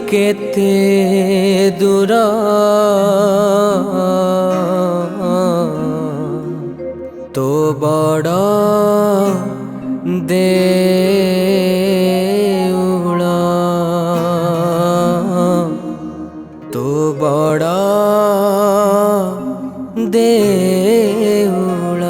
केते दूर तो बड़ देउल तो बड़ देउल।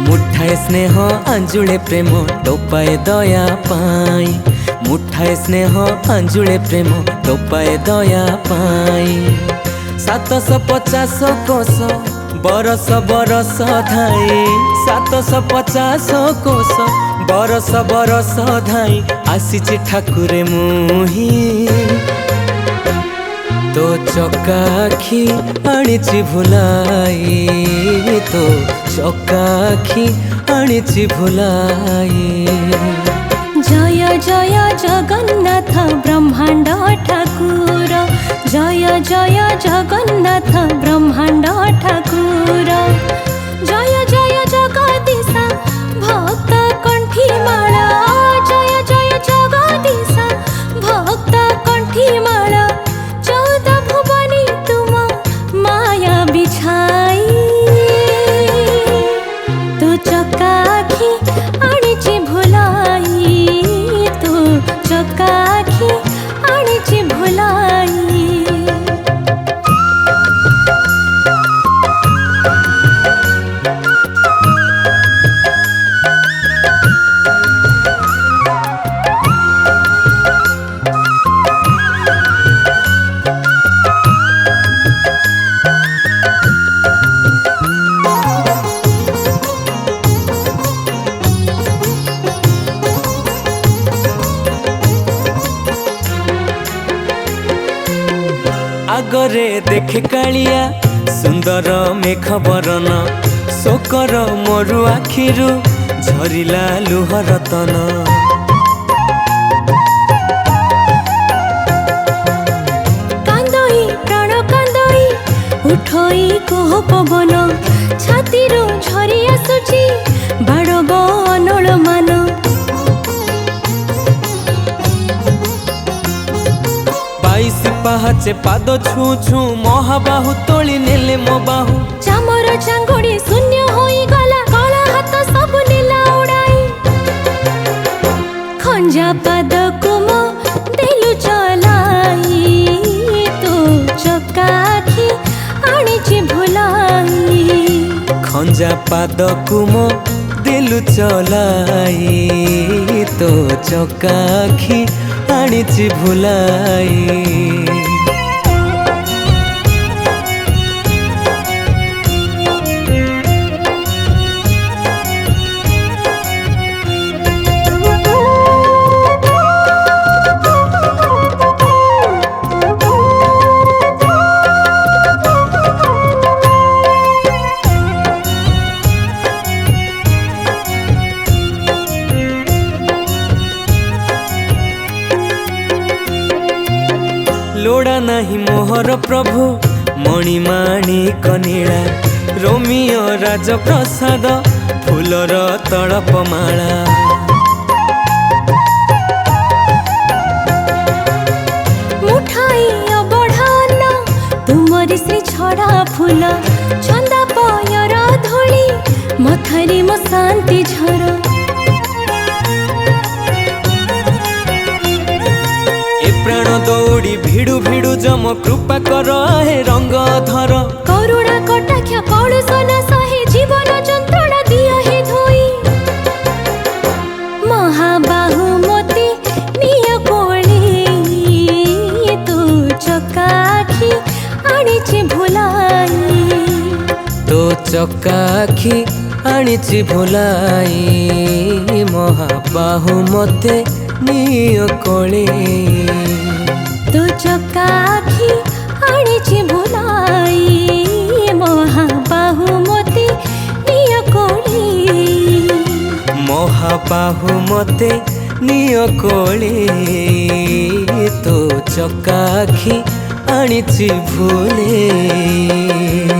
मुठाए स्नेह आंजुले प्रेम टोपाए दया पाई, मुठाए स्नेह आंजुले प्रेम टोपाए दया पाई। 750 कोश बरस बरस धाई, 750 कोश बरस बरस धाई। आसीची ठाकुरे मुही तो चकाखी आनीची भुलाई, तो चकाखी आनीची भुलाई। जय जय जगन्नाथ ब्रह्मांड ठाकुर, जय जय जगन्नाथ ब्रह्मांड ठाकुर। जय जय जगदीश भक्त कंठी माला, जय जय जगदीश भक्त कंठी माला। 14 भुवनी तुम माया बिछाई, तो चकाखी आनीची भुलाई, तो चकाखी आनीची भुलाई। आगरे देखे कालिया सुंदर मेघ बरन, शोकर मोरु आखिरु झरिला लुह रतन। कांदई प्राण कांदई उठई कोह पवन, छातीरु झरी आसुची बाड़ब अनल मान। पाहाचे पाद छू छू महाबाहु तोली नेले मो बाहु। चामर चांगुड़ी शून्य होई गला, कला हाथ सब नीला उड़ाई। खंजा पाद कुम देलु चलाई, तो चकाखी आनीची भुलाई। खंजा पाद कुम देलु चलाई, तो चकाखी आनीची भुलाई। लोड़ा नहीं मोहर प्रभु मणिमाणी कनीला, रोमियो राजप्रसाद फूलर तड़प माला। मुठाई अबढ़ान तुमरी श्री छड़ा फूल, छंदा पयर धोली मथरी मो शांति झर। प्राण दौड़ी भिड़ु भिड़ु जम कृपा कर हे रंग धर। करुणा कटाक्ष कलुषण सहे जीवन जंत्रणा दिया हे धोई। महाबाहुमती निय कोली, तू चकाखी आनीची भुलाई, तो चकाखी आनीची भुलाई। महाबाहुमते निय कोली, तो चकाखी आनीची भुलाई। महाबाहुमती निय कोली, महाबाहुमते निय कोली, तो चकाखी आनिछि भूले।